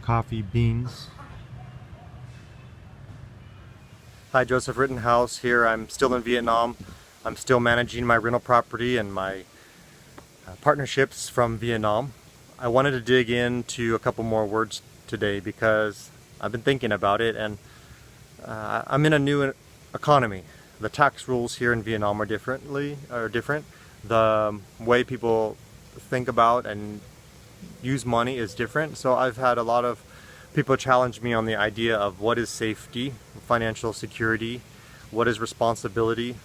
coffee beans. Hi, Joseph Rittenhouse here. I'm still in Vietnam. I'm still managing my rental property and my partnerships from Vietnam. I wanted to dig into a couple more words today because I've been thinking about it, and I'm in a new economy. The tax rules here in Vietnam are different. The way people think about and use money is different. So I've had a lot of people challenge me on the idea of what is safety, financial security, what is responsibility,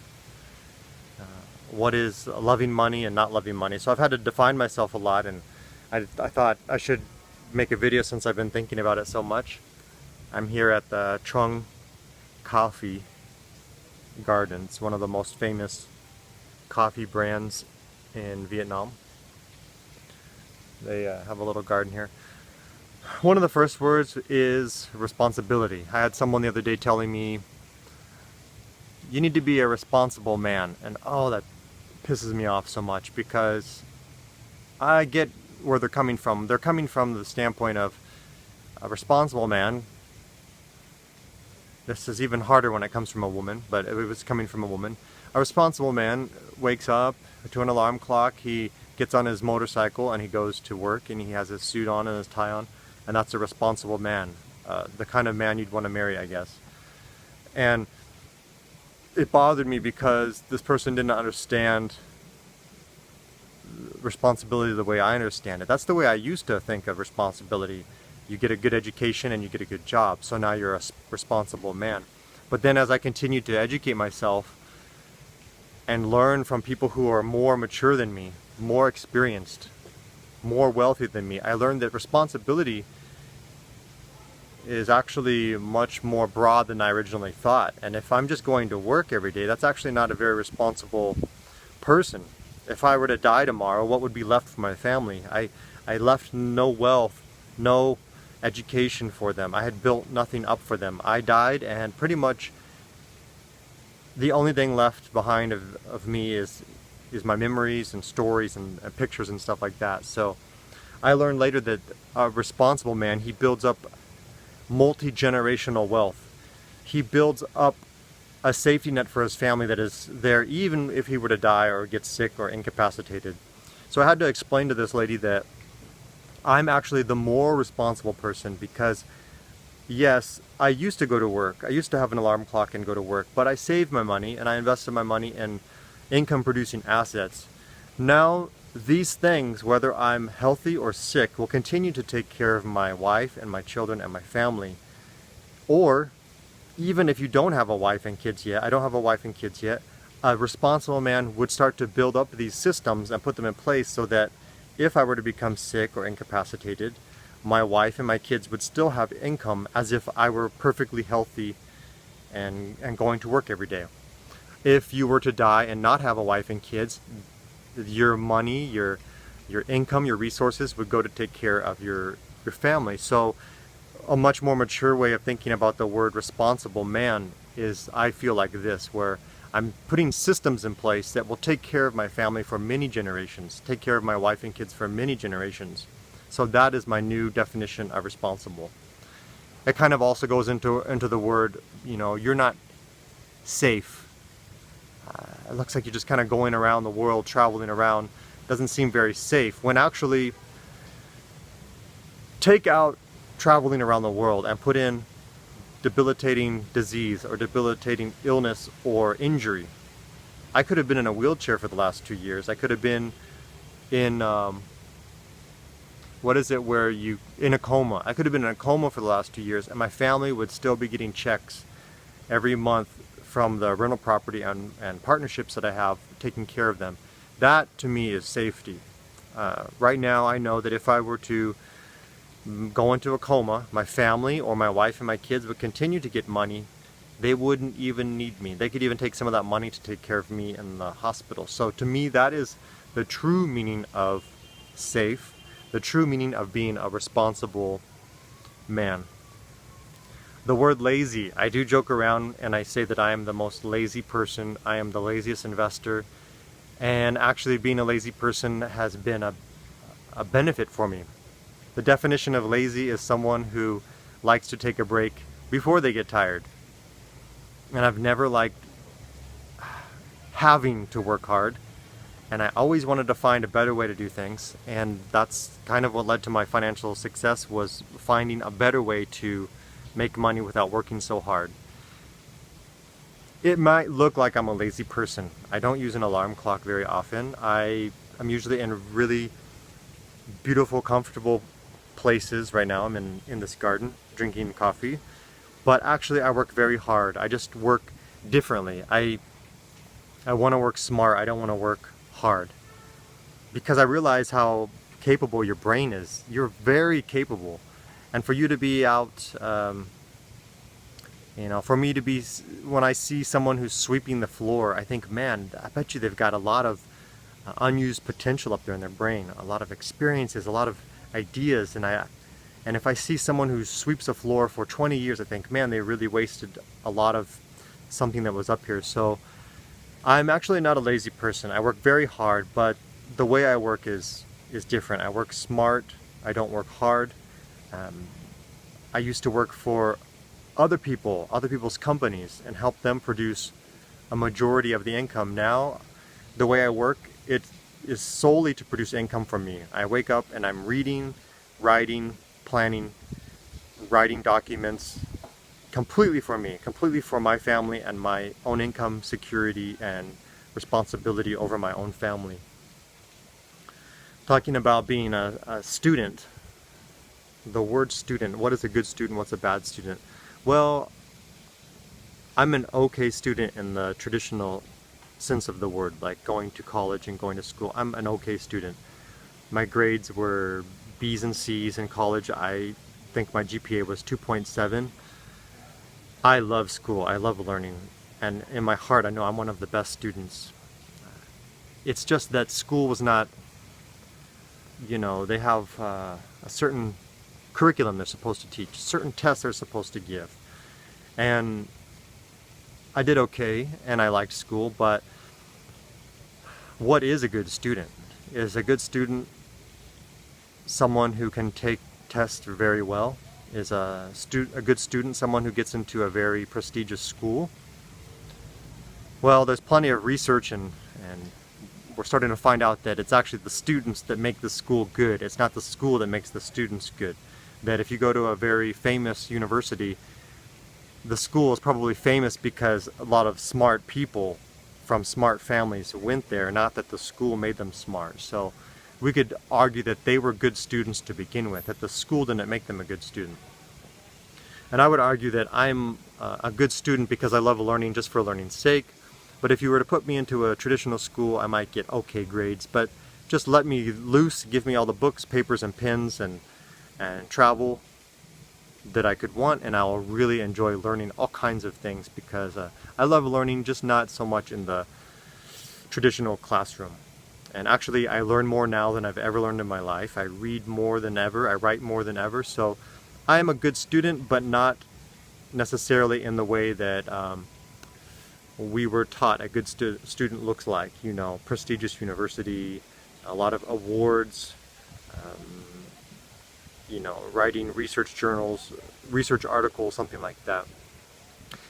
what is loving money and not loving money. So I've had to define myself a lot, and I thought I should make a video since I've been thinking about it so much. I'm here at the Trung Coffee Gardens, one of the most famous coffee brands in Vietnam. They have a little garden here. One of the first words is responsibility. I had someone the other day telling me, you need to be a responsible man. And oh, that pisses me off so much, because I get where they're coming from. They're coming from the standpoint of a responsible man. This is even harder when it comes from a woman, but it was coming from a woman. A responsible man wakes up to an alarm clock, he gets on his motorcycle and he goes to work, and he has his suit on and his tie on, and that's a responsible man. The kind of man you'd want to marry, I guess. And it bothered me because this person didn't understand responsibility the way I understand it. That's the way I used to think of responsibility. You get a good education and you get a good job, so now you're a responsible man. But then as I continued to educate myself and learn from people who are more mature than me, more experienced, more wealthy than me, I learned that responsibility is actually much more broad than I originally thought. And if I'm just going to work every day, that's actually not a very responsible person. If I were to die tomorrow, what would be left for my family? I left no wealth, no education for them. I had built nothing up for them. I died, and pretty much the only thing left behind of me is my memories and stories and pictures and stuff like that. So I learned later that a responsible man, he builds up multi-generational wealth. He builds up a safety net for his family that is there even if he were to die or get sick or incapacitated. So I had to explain to this lady that I'm actually the more responsible person, because yes, I used to go to work. I used to have an alarm clock and go to work, but I saved my money and I invested my money in income producing assets. Now these things, whether I'm healthy or sick, will continue to take care of my wife and my children and my family. Or even if you don't have a wife and kids yet, I don't have a wife and kids yet, a responsible man would start to build up these systems and put them in place so that if I were to become sick or incapacitated, my wife and my kids would still have income as if I were perfectly healthy and going to work every day. If you were to die and not have a wife and kids, your money, your income, your resources would go to take care of your family. So a much more mature way of thinking about the word responsible man is, I feel like this, where I'm putting systems in place that will take care of my family for many generations, take care of my wife and kids for many generations. So that is my new definition of responsible. It kind of also goes into the word, you're not safe. It looks like you're just kind of going around the world, traveling around. Doesn't seem very safe, when actually take out traveling around the world and put in debilitating disease or debilitating illness or injury. I could have been in a wheelchair for the last 2 years. I could have been in in a coma. I could have been in a coma for the last 2 years, and my family would still be getting checks every month from the rental property and partnerships that I have, taking care of them. That to me is safety. Right now I know that if I were to go into a coma, my family or my wife and my kids would continue to get money. They wouldn't even need me. They could even take some of that money to take care of me in the hospital. So to me, that is the true meaning of safe, the true meaning of being a responsible man. The word lazy, I do joke around and I say that I am the most lazy person. I am the laziest investor. And actually being a lazy person has been a benefit for me. The definition of lazy is someone who likes to take a break before they get tired. And I've never liked having to work hard, and I always wanted to find a better way to do things, and that's kind of what led to my financial success, was finding a better way to make money without working so hard. It might look like I'm a lazy person. I don't use an alarm clock very often. I'm usually in really beautiful, comfortable places. Right now I'm in this garden drinking coffee, but actually I work very hard. I just work differently. I want to work smart. I don't want to work hard, because I realize how capable your brain is. You're very capable, and for you to be out, for me to be, when I see someone who's sweeping the floor, I think, man, I bet you they've got a lot of unused potential up there in their brain, a lot of experiences, a lot of ideas, and if I see someone who sweeps a floor for 20 years, I think, man, they really wasted a lot of something that was up here. So I'm actually not a lazy person. I work very hard, but the way I work is different. I work smart. I don't work hard. I used to work for other people's companies, and help them produce a majority of the income. Now, the way I work, it is solely to produce income from me. I wake up and I'm reading, writing, planning, writing documents, completely for me, completely for my family and my own income, security, and responsibility over my own family. Talking about being a student, the word student, what is a good student, what's a bad student? Well, I'm an okay student in the traditional sense of the word, like going to college and going to school. I'm an okay student. My grades were B's and C's in college. I think my GPA was 2.7. I love school. I love learning. And in my heart, I know I'm one of the best students. It's just that school was not, they have a certain curriculum they're supposed to teach, certain tests they're supposed to give. And I did okay, and I liked school, but what is a good student? Is a good student someone who can take tests very well? Is a good student someone who gets into a very prestigious school? Well, there's plenty of research, and we're starting to find out that it's actually the students that make the school good. It's not the school that makes the students good. That if you go to a very famous university, the school is probably famous because a lot of smart people from smart families went there, not that the school made them smart. So we could argue that they were good students to begin with, that the school didn't make them a good student. And I would argue that I'm a good student because I love learning just for learning's sake. But if you were to put me into a traditional school, I might get okay grades. But just let me loose, give me all the books, papers, and pens, and travel that I could want, and I'll really enjoy learning all kinds of things, because I love learning, just not so much in the traditional classroom. And actually, I learn more now than I've ever learned in my life. I read more than ever. I write more than ever. So I am a good student, but not necessarily in the way that we were taught a good student looks like. Prestigious university, a lot of awards, writing research journals, research articles, something like that.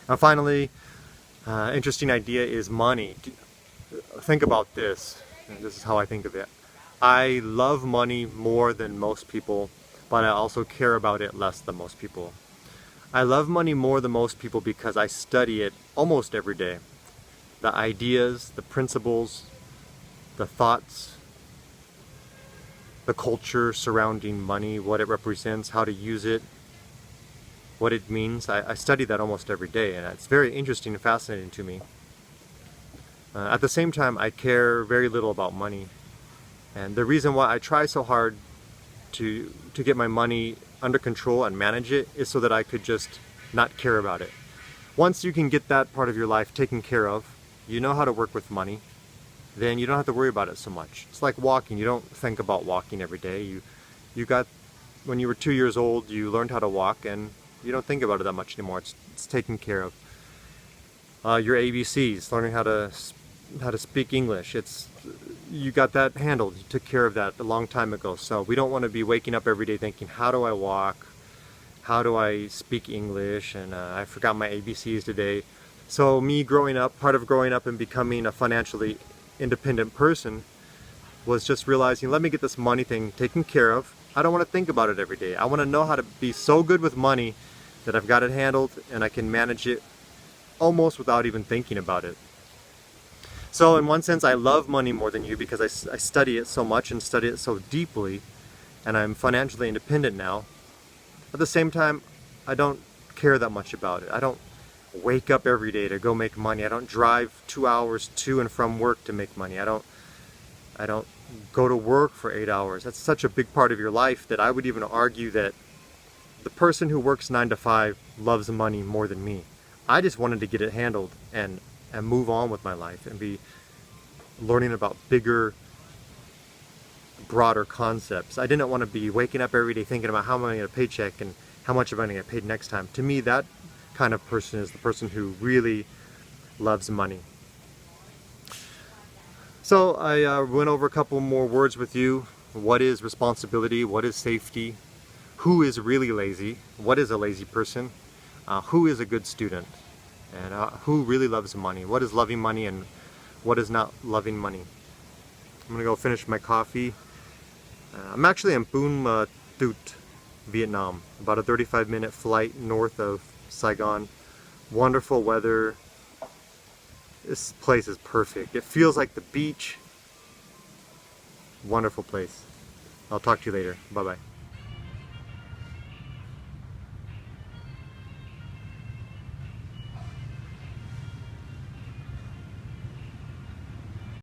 And finally, interesting idea is money. Think about this. And this is how I think of it. I love money more than most people, but I also care about it less than most people. I love money more than most people because I study it almost every day. The ideas, the principles, the thoughts, the culture surrounding money, what it represents, how to use it, what it means. I study that almost every day, and it's very interesting and fascinating to me. At the same time, I care very little about money. And the reason why I try so hard to get my money under control and manage it is so that I could just not care about it. Once you can get that part of your life taken care of, you know how to work with money, then you don't have to worry about it so much. It's like walking. You don't think about walking every day. When you were 2 years old, you learned how to walk, and you don't think about it that much anymore. It's taken care of. Your ABCs, learning how to how to speak English. You got that handled. You took care of that a long time ago. So we don't want to be waking up every day thinking, how do I walk? How do I speak English? And I forgot my ABCs today. So me growing up, part of growing up and becoming a financially independent person was just realizing, let me get this money thing taken care of. I don't want to think about it every day. I want to know how to be so good with money that I've got it handled and I can manage it almost without even thinking about it. So in one sense, I love money more than you because I study it so much and study it so deeply, and I'm financially independent now. At the same time, I don't care that much about it. I don't wake up every day to go make money. I don't drive 2 hours to and from work to make money. I don't go to work for 8 hours. That's such a big part of your life that I would even argue that the person who works 9 to 5 loves money more than me. I just wanted to get it handled and move on with my life and be learning about bigger, broader concepts. I didn't want to be waking up every day thinking about how am I going to get a paycheck and how much am I going to get paid next time. To me, that kind of person is the person who really loves money. So I went over a couple more words with you. What is responsibility? What is safety? Who is really lazy? What is a lazy person? Who is a good student? And who really loves money? What is loving money and what is not loving money? I'm gonna go finish my coffee. I'm actually in Bun Ma Thuot, Vietnam. About a 35-minute flight north of Saigon. Wonderful weather. This place is perfect. It feels like the beach. Wonderful place. I'll talk to you later. Bye-bye.